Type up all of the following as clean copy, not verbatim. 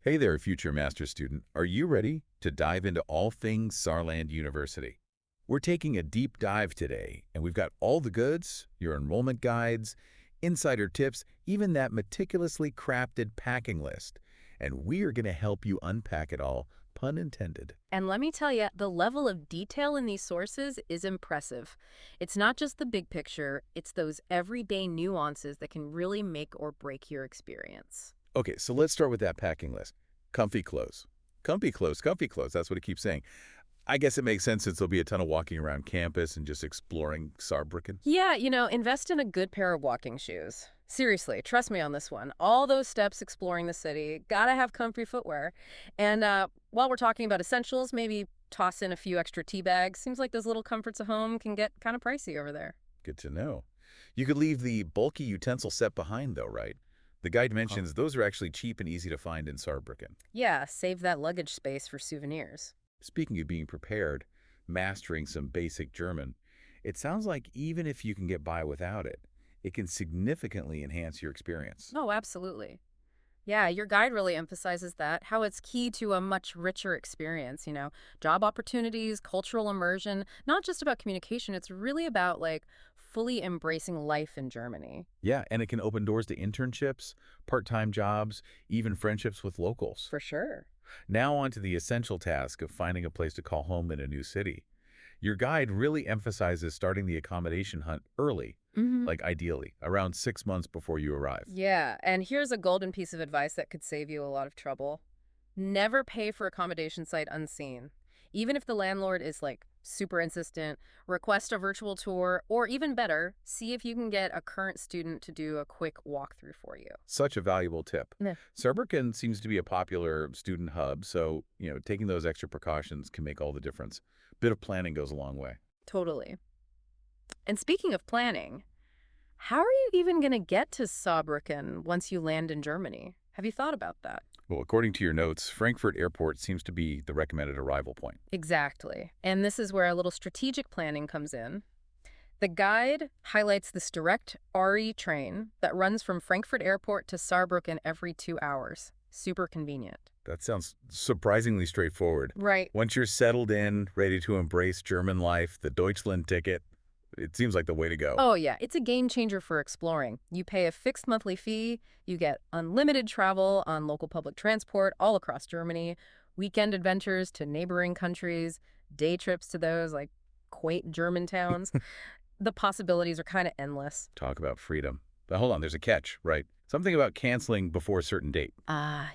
Hey there, future master's student. Are you ready to dive into all things Saarland University? We're taking a deep dive today, and we've got all the goods, your enrollment guides, insider tips, even that meticulously crafted packing list. And we are going to help you unpack it all, pun intended. And let me tell you, the level of detail in these sources is impressive. It's not just the big picture, it's those everyday nuances that can really make or break your experience. Okay, so let's start with that packing list. Comfy clothes. Comfy clothes, comfy clothes. That's what it keeps saying. I guess it makes sense since there'll be a ton of walking around campus and just exploring Saarbrücken. Yeah, invest in a good pair of walking shoes. Seriously, trust me on this one. All those steps exploring the city, gotta have comfy footwear. And while we're talking about essentials, maybe toss in a few extra tea bags. Seems like those little comforts of home can get kind of pricey over there. Good to know. You could leave the bulky utensil set behind, though, right? The guide mentions those are actually cheap and easy to find in Saarbrücken. Yeah, save that luggage space for souvenirs. Speaking of being prepared, mastering some basic German, it sounds like even if you can get by without it, it can significantly enhance your experience. Oh, absolutely. Yeah, your guide really emphasizes that, how it's key to a much richer experience, job opportunities, cultural immersion, not just about communication, it's really about fully embracing life in Germany. Yeah, and it can open doors to internships, part-time jobs, even friendships with locals. For sure. Now on to the essential task of finding a place to call home in a new city. Your guide really emphasizes starting the accommodation hunt early, like ideally, around 6 months before you arrive. Yeah, and here's a golden piece of advice that could save you a lot of trouble. Never pay for accommodation site unseen. Even if the landlord is super insistent, request a virtual tour, or even better, see if you can get a current student to do a quick walkthrough for you. Such a valuable tip. Yeah. Saarbrücken seems to be a popular student hub, so, taking those extra precautions can make all the difference. Bit of planning goes a long way. Totally. And speaking of planning, how are you even going to get to Saarbrücken once you land in Germany? Have you thought about that? Well, according to your notes, Frankfurt Airport seems to be the recommended arrival point. Exactly. And this is where a little strategic planning comes in. The guide highlights this direct RE train that runs from Frankfurt Airport to Saarbrücken every 2 hours. Super convenient. That sounds surprisingly straightforward. Right. Once you're settled in, ready to embrace German life, the Deutschland ticket, it seems like the way to go. Oh, yeah. It's a game changer for exploring. You pay a fixed monthly fee, you get unlimited travel on local public transport all across Germany, weekend adventures to neighboring countries, day trips to those quaint German towns. The possibilities are kind of endless. Talk about freedom. But hold on, there's a catch, right? Something about canceling before a certain date.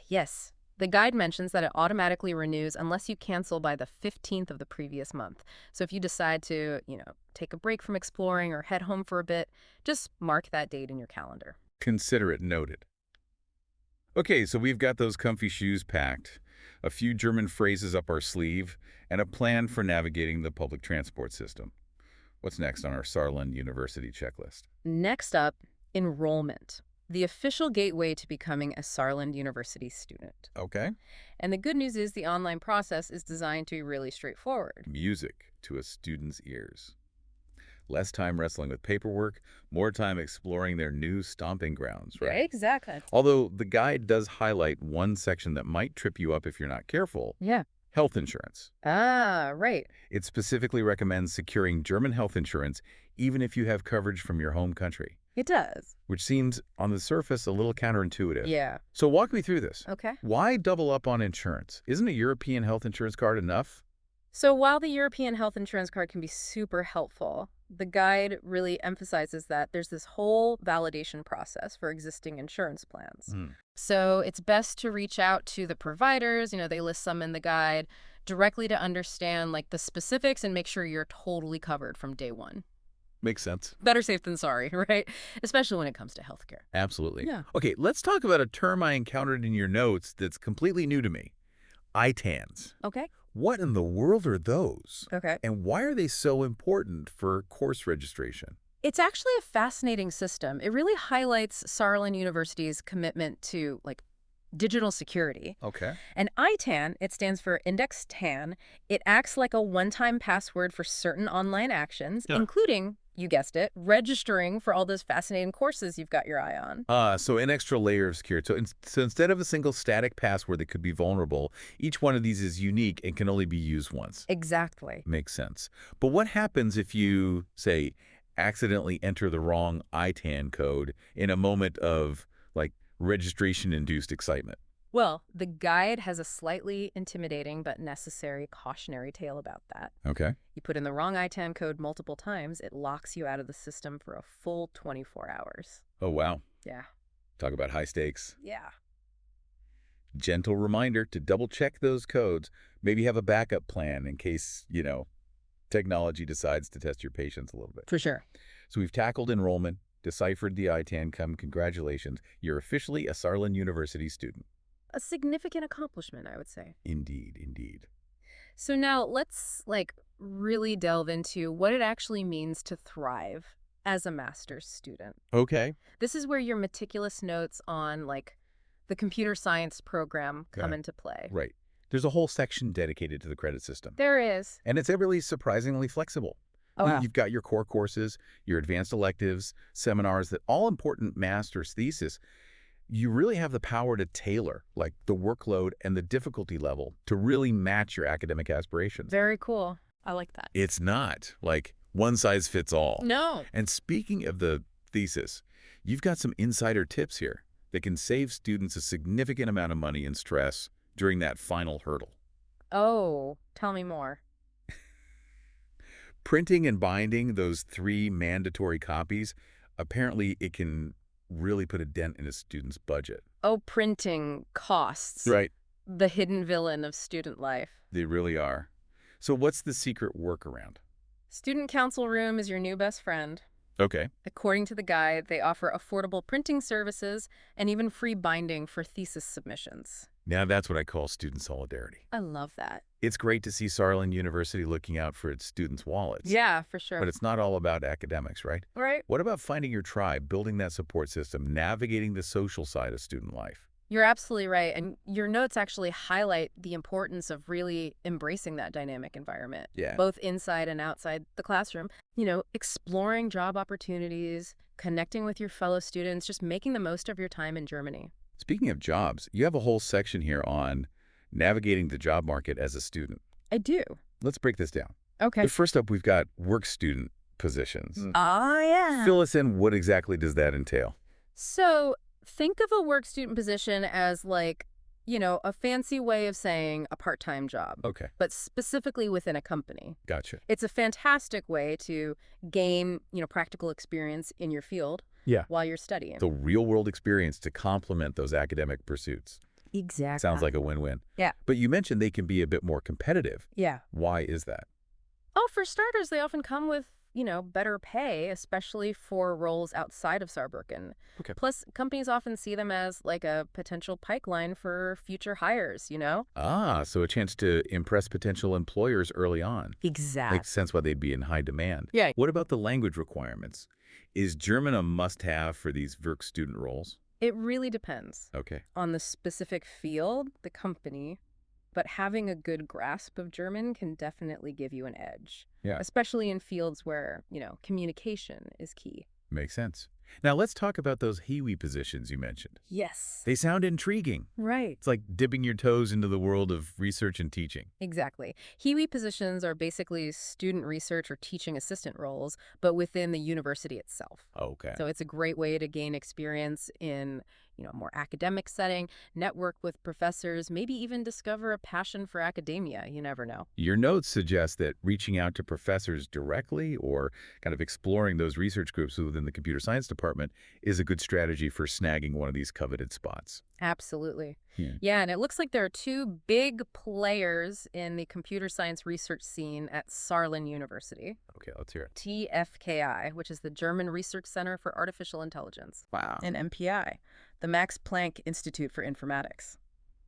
Yes. The guide mentions that it automatically renews unless you cancel by the 15th of the previous month. So if you decide to, take a break from exploring or head home for a bit, just mark that date in your calendar. Consider it noted. Okay, so we've got those comfy shoes packed, a few German phrases up our sleeve, and a plan for navigating the public transport system. What's next on our Saarland University checklist? Next up, enrollment. The official gateway to becoming a Saarland University student. Okay. And the good news is the online process is designed to be really straightforward. Music to a student's ears. Less time wrestling with paperwork, more time exploring their new stomping grounds, right? Exactly. Although the guide does highlight one section that might trip you up if you're not careful. Yeah. Health insurance. Right. It specifically recommends securing German health insurance even if you have coverage from your home country. It does. Which seems, on the surface, a little counterintuitive. Yeah. So walk me through this. Okay. Why double up on insurance? Isn't a European health insurance card enough? So while the European health insurance card can be super helpful, the guide really emphasizes that there's this whole validation process for existing insurance plans. So it's best to reach out to the providers, they list some in the guide, directly to understand the specifics and make sure you're totally covered from day one. Makes sense. Better safe than sorry, right? Especially when it comes to healthcare. Absolutely. Yeah. Okay, let's talk about a term I encountered in your notes that's completely new to me. ITANs. Okay. What in the world are those? Okay. And why are they so important for course registration? It's actually a fascinating system. It really highlights Saarland University's commitment to digital security. Okay. And ITAN, it stands for Index TAN. It acts like a one-time password for certain online actions, including you guessed it, registering for all those fascinating courses you've got your eye on. So an extra layer of security. So instead of a single static password that could be vulnerable, each one of these is unique and can only be used once. Exactly. Makes sense. But what happens if you, say, accidentally enter the wrong ITAN code in a moment of, like, registration-induced excitement? Well, the guide has a slightly intimidating but necessary cautionary tale about that. Okay. You put in the wrong ITAN code multiple times, it locks you out of the system for a full 24 hours. Oh, wow. Yeah. Talk about high stakes. Yeah. Gentle reminder to double-check those codes. Maybe have a backup plan in case, technology decides to test your patience a little bit. For sure. So we've tackled enrollment, deciphered the ITAN. Congratulations. You're officially a Saarland University student. A significant accomplishment, I would say. Indeed, indeed. So now let's, really delve into what it actually means to thrive as a master's student. Okay. This is where your meticulous notes on, the computer science program come Okay. into play. Right. There's a whole section dedicated to the credit system. There is. And it's really surprisingly flexible. Oh, wow. You've got your core courses, your advanced electives, seminars, that all important master's thesis. You really have the power to tailor, the workload and the difficulty level to really match your academic aspirations. Very cool. I like that. It's not one size fits all. No. And speaking of the thesis, you've got some insider tips here that can save students a significant amount of money and stress during that final hurdle. Oh, tell me more. Printing and binding those 3 mandatory copies, apparently it can really put a dent in a student's budget. Oh, printing costs. Right. The hidden villain of student life. They really are. So what's the secret workaround? Student council room is your new best friend. Okay. According to the guide, they offer affordable printing services and even free binding for thesis submissions. Now that's what I call student solidarity. I love that. It's great to see Saarland University looking out for its students' wallets. Yeah, for sure. But it's not all about academics, right? Right. What about finding your tribe, building that support system, navigating the social side of student life? You're absolutely right. And your notes actually highlight the importance of really embracing that dynamic environment. Yeah. Both inside and outside the classroom. Exploring job opportunities, connecting with your fellow students, just making the most of your time in Germany. Speaking of jobs, you have a whole section here on navigating the job market as a student. I do. Let's break this down. Okay. First up, we've got work student positions. Oh, yeah. Fill us in. What exactly does that entail? So think of a work student position as a fancy way of saying a part-time job, Okay. but specifically within a company. Gotcha. It's a fantastic way to gain, practical experience in your field while you're studying. The real-world experience to complement those academic pursuits. Exactly. Sounds like a win-win. Yeah. But you mentioned they can be a bit more competitive. Yeah. Why is that? Oh, for starters, they often come with, better pay, especially for roles outside of Saarbrücken. Okay. Plus, companies often see them as a potential pipeline for future hires, So a chance to impress potential employers early on. Exactly. Makes sense why they'd be in high demand. Yeah. What about the language requirements? Is German a must-have for these Werk student roles? It really depends Okay. on the specific field, the company, but having a good grasp of German can definitely give you an edge. Yeah. Especially in fields where, communication is key. Makes sense. Now let's talk about those Hiwi positions you mentioned. Yes. They sound intriguing. Right. It's like dipping your toes into the world of research and teaching. Exactly. Hiwi positions are basically student research or teaching assistant roles, but within the university itself. Okay. So it's a great way to gain experience in, a more academic setting, network with professors, maybe even discover a passion for academia. You never know. Your notes suggest that reaching out to professors directly or kind of exploring those research groups within the computer science department is a good strategy for snagging one of these coveted spots. Absolutely. Yeah. Yeah, and it looks like there are 2 big players in the computer science research scene at Saarland University. Okay, let's hear it. TFKI, which is the German Research Center for Artificial Intelligence. Wow. And MPI, the Max Planck Institute for Informatics.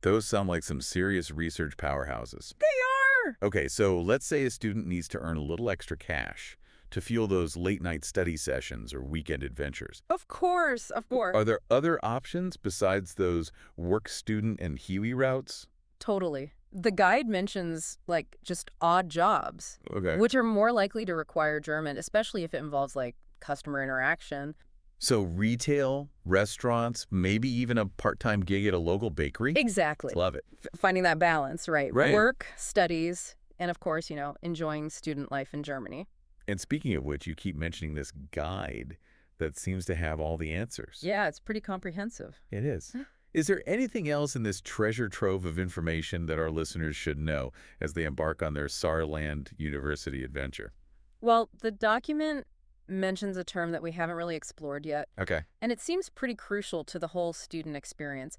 Those sound like some serious research powerhouses. They are! Okay, so let's say a student needs to earn a little extra cash to fuel those late-night study sessions or weekend adventures. Of course, of course. Are there other options besides those work student and Hiwi routes? Totally. The guide mentions, like, just odd jobs, Okay. which are more likely to require German, especially if it involves, like, customer interaction. So retail, restaurants, maybe even a part-time gig at a local bakery? Exactly. Love it. Finding that balance, right? Right. Work, studies, and of course, enjoying student life in Germany. And speaking of which, you keep mentioning this guide that seems to have all the answers. Yeah, it's pretty comprehensive. It is. Is there anything else in this treasure trove of information that our listeners should know as they embark on their Saarland University adventure? Well, the document mentions a term that we haven't really explored yet, Okay. and it seems pretty crucial to the whole student experience.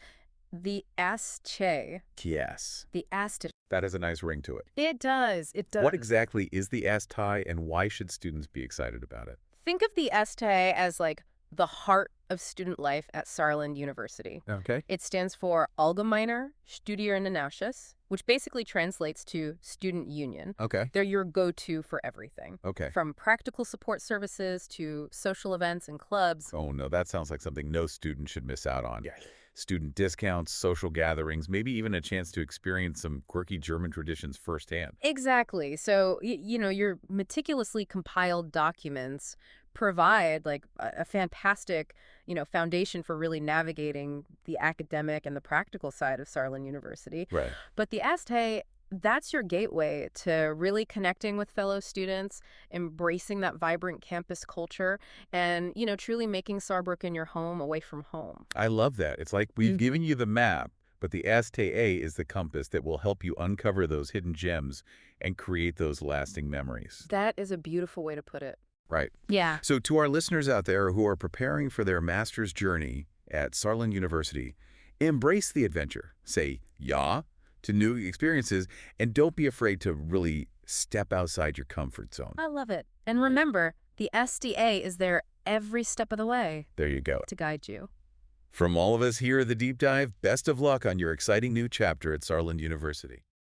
The ASTA. Yes. The ASTA. That has a nice ring to it. It does. It does. What exactly is the ASTA and why should students be excited about it? Think of the ASTA as like the heart of student life at Saarland University. Okay. It stands for Allgemeiner Studierendenausschuss, which basically translates to student union. Okay. They're your go-to for everything. Okay. From practical support services to social events and clubs. Oh, no, that sounds like something no student should miss out on. Yeah. Student discounts, social gatherings, maybe even a chance to experience some quirky German traditions firsthand. Exactly. So, your meticulously compiled documents provide like a fantastic, foundation for really navigating the academic and the practical side of Saarland University. Right. But the ASTA, that's your gateway to really connecting with fellow students, embracing that vibrant campus culture, and, truly making Saarbrücken your home away from home. I love that. It's like we've given you the map, but the ASTA is the compass that will help you uncover those hidden gems and create those lasting memories. That is a beautiful way to put it. Right. Yeah. So to our listeners out there who are preparing for their master's journey at Saarland University, embrace the adventure. Say ja to new experiences, and don't be afraid to really step outside your comfort zone. I love it. And remember, the SDA is there every step of the way There you go. to guide you. From all of us here at The Deep Dive, best of luck on your exciting new chapter at Saarland University.